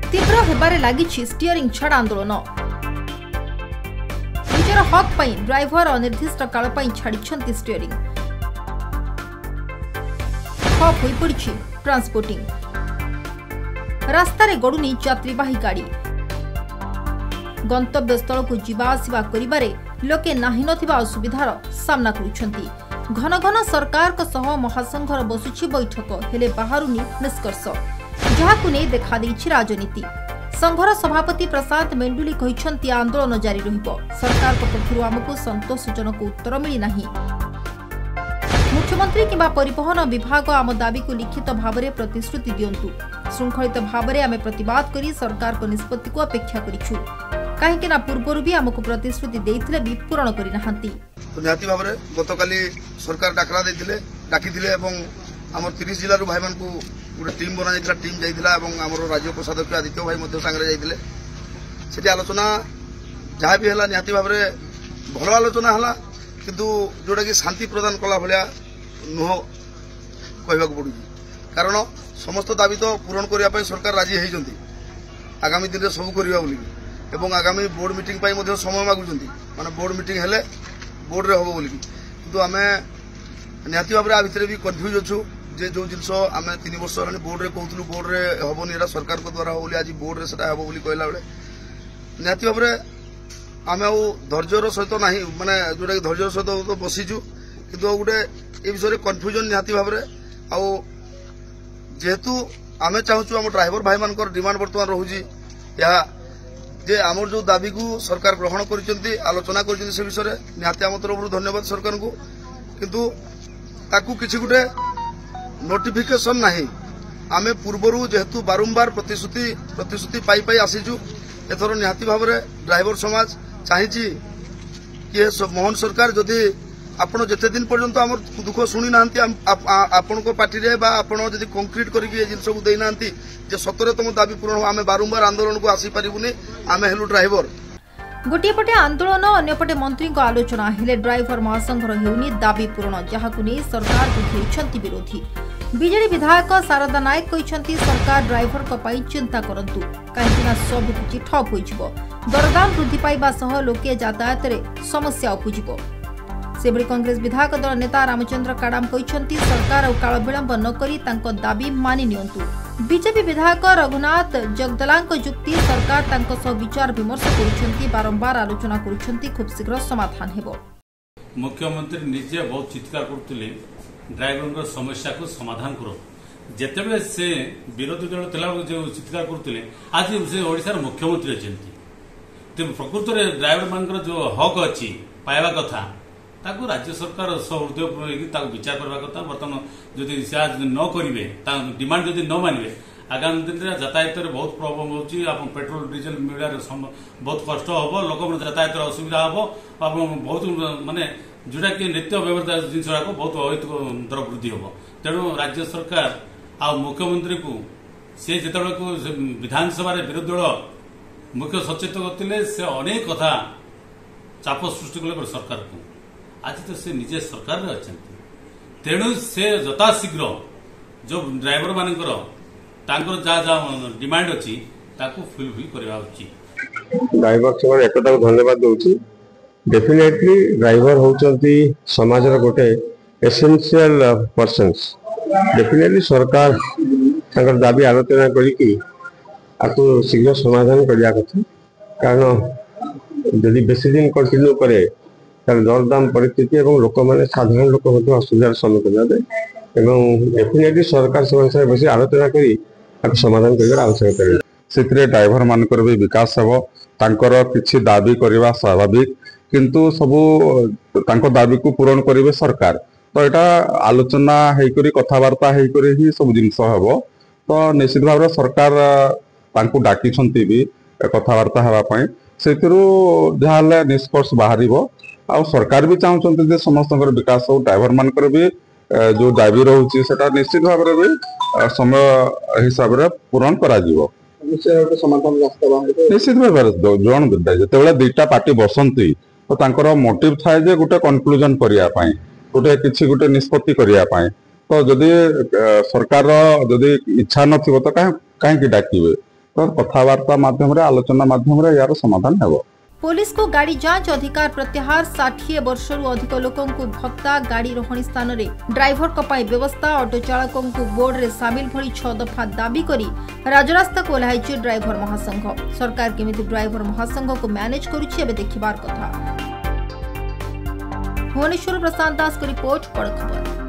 तीव्र हेबारे लागिछि स्टीयरिंग छाड़ आंदोलन। निजर हक पई ड्राइवर अनिर्दिष्ट काल पई छाडिछंती स्टीयरिंग। ठप होई पड़िछि ट्रांसपोर्टिंग। रास्तारे गडुनी यात्रीवाही गाड़ी। गंतव्य स्थल को जीवा आसिबा करिबारे लोके नाही नथिबा असुविधार सामना करुछंती। घन घन सरकार को सह महासंघर बसुछि बैठक हेले बाहरुनी निष्कर्ष जहाकु नै देखा दैछि राजनीति। संघर सभापति प्रसाद मेंडुली कहिछंती आंदोलन जारी रहिबो। सरकार को पक्षरु हमकु संतोषजनक उत्तर मिली नाही। मुख्यमंत्री किंबा परिवहन विभाग आम दाबी को लिखित भाव में प्रतिश्रुति दियंतु। श्रृंखलित भाव में आमे प्रतिवाद करी सरकार को निष्पत्ति को अपेक्षा करिछु। काहेकि ना पूर्वरु भी हमकु प्रतिश्रुति देइथिले भी पूर्ण करि नाहंती। तो निहाती भाव में गतकाली सरकार डाकरा डाकिथिले एवं आम 30 जिल्ला भाई मान को गोटे टीम बना जाइथिला। टीम जाइथिला एवं आमर राज्य कोषाध्यक्ष आदित्य भाई मध्य सांगरे जाइथिले। सेठी आलोचना जहाँ भी हला निहाती भाव में भल आलोचना हला, किंतु जोटा कि शांति प्रदान कला भलिया नुह कहबाक पड़ुछि। कारण समस्त दाबी तो पूरण करिया पई सरकार राजी होइछंती। आगामी दिन रे सब करिया बोली एवं आगामी बोर्ड मीटिंग पाई मध्य समय मागुछंती। माने बोर्ड मीटिंग हेले बोर्ड रे होबो बोली, किंतु आमे निहाती भाव में आ भितर भी कन्फ्यूज अछु जे जो जिनस आमे 3 वर्ष हेलानी बोर्ड रे कहतलु बोर्ड रे होबोनी, एटा सरकार को द्वारा हो बोली आज बोर्ड रे सेटा होबो बोली कहला बेले निहाती भाव में आमे आ धैर्यर सहित नाही, माने जोटा कि धैर्यर सहित तो बसीचु, किंतु गोटे ए विषय कन्फ्यूजन निहाती भाव में आ जेहेतु आमे चाहूँ आम ड्राइवर भाई मान डिमांड बर्तमान रोचे या जे आमर जो दाबी को सरकार ग्रहण कर आलोचना कर विषय निहाती आम तरफ धन्यवाद सरकार को, किंतु ताकू किसी गोटे नोटिफिकेशन नाही। आमे पूर्वरु जेहेतु बारंबार प्रतिश्रुति पाई पाई आसीचु, एथर निहाती भाव में ड्राइवर समाज चाहिए कि मोहन सरकार जदि आपण जेते दिन पर्यंत आम दुख शुणी ना आपण पार्टी रे बा आपण जदि कंक्रीट करके जिनस को देना जे सतरे तुम दाबी पूरण आम बारंबार आंदोलन को आसी पारिबुनी। आमे हेलु ड्राइवर गोटे पटे आंदोलन अन्यपटे मंत्री को आलोचना हेले ड्राइवर महासंघर हेउनी दाबी पूरण जहाकु नै सरकार को घेरिछंती विरोधी। बीजेडी विधायक शारदा नायक कहिछंती सरकार ड्राइवर को पई चिंता करंतु काहेकि सब किछि ठप होइछिबो। दरदाम वृद्धि पाइबा सह लोके यातायात रे समस्या उपुजिबो। सेबड़ी कांग्रेस विधायक दल नेता रामचंद्र काडाम कहिछंती सरकार और काल विलंब न करी तांको दाबी मानि नियंतु। बीजेपी विधायक रघुनाथ जगदलांक जुक्ति सरकार तांको सह विचार विमर्श करुछंती, बारंबार आलोचना करुछंती, खूब शीघ्र समाधान हेबो। मुख्यमंत्री निजे बहुत चित्कार करथिले ड्राइवर समस्या को समाधान करो। जेतेबे से विरोधी दल थिला जो चित्कार करथिले आज से ओडिसा मुख्यमंत्री अछंती, ते प्रकृत रे ड्राइवर मानकर जो हक अछि पाइबा कथा ताकू राज्य सरकार सहृदय विचार करवा कथा। बर्तमान जदि न करेंगे डिमांड जदि न मानवे आगामी दिन में यातायात बहुत प्रॉब्लम होची। पेट्रोल डीजेल मिलने बहुत कष्ट हम, लोक यातायात असुविधा हम, बहुत माने जोटा कि नित्य व्यवहार जिन बहुत अवैध दर वृद्धि हम। तेणु राज्य सरकार आ मुख्यमंत्री को सी जो विधानसभा विरोधी दल मुख्य सचेतक करते से अनेक कथा चाप सृष्टि कले सरकार को। आज तो से निजे सरकार रे अछंती, तेणु से यथाशीघ्र जो ड्राइवर मानकर तांकर जा जा डिमांड अछि ताकू फुलफिल करबा उचित। ड्राइवर समाज एकता को धन्यवाद दउची। डेफिनेटली ड्राइवर होचंती समाज रे गोटे एसेंशियल पर्सन्स। डेफिनेटली सरकार तांकर दाबी आलोचना करी कि आकु शीघ्र समाधान करिया कथा, कारण यदि बेसी दिन कंटिन्यू करे दरदाम परिस्थिति और लोक मैंने साधारण लोक असुविधार सम्मुखीन हे एवं डेफिनेटली सरकार से बस आलोचना कर समाधान कर आवश्यकता है। से ड्राइवर मानकर भी विकास हे, तांकर किछि दाबी करवा स्वाभाविक, किंतु सबू तांको दाबी को पूरण करेंगे सरकार। तो यहाँ आलोचना होकर कथबार्ता होकर ही सब जिनस हे। तो निश्चित भाव में सरकार तांको डाकिछंती भी कथबार्ता होगापी से जहाँ निष्कर्ष बाहर आ सरकार भी चाहते समस्त विकास हो, ड्राइवर मानकर भी जो दाबी रोचे से निश्चित भाव में भी समय हिसाब से पूरण करा निश्चित भाव जन जो दुईटा पार्टी बसंती तो तांकर मोटिव थाए जे गोटे कन्क्लूजन करने गोटे किसी गोटे निष्पत्ति करने। तो जदि सरकार जदि इच्छा नथिबो तो कहीं डाकिबे। तो कथबार्ता माध्यम आलोचना माध्यम यार समाधान हेबो। पुलिस को गाड़ी जांच अधिकार प्रत्याहार 60 वर्ष अधिक लोकों को भत्ता गाड़ी रोहणी स्थान रे ड्राइवर को पाई व्यवस्था ऑटो चालकों को बोर्ड रे शामिल भरी 6 दफा दाबी करी राजरास्ता को ओह्लाई ड्राइवर महासंघ। सरकार केमिति ड्राइवर महासंघ को मैनेज करुछि एबे देखिबार कथा। भुवनेश्वर प्रशांत दास को रिपोर्ट बड़ खबर।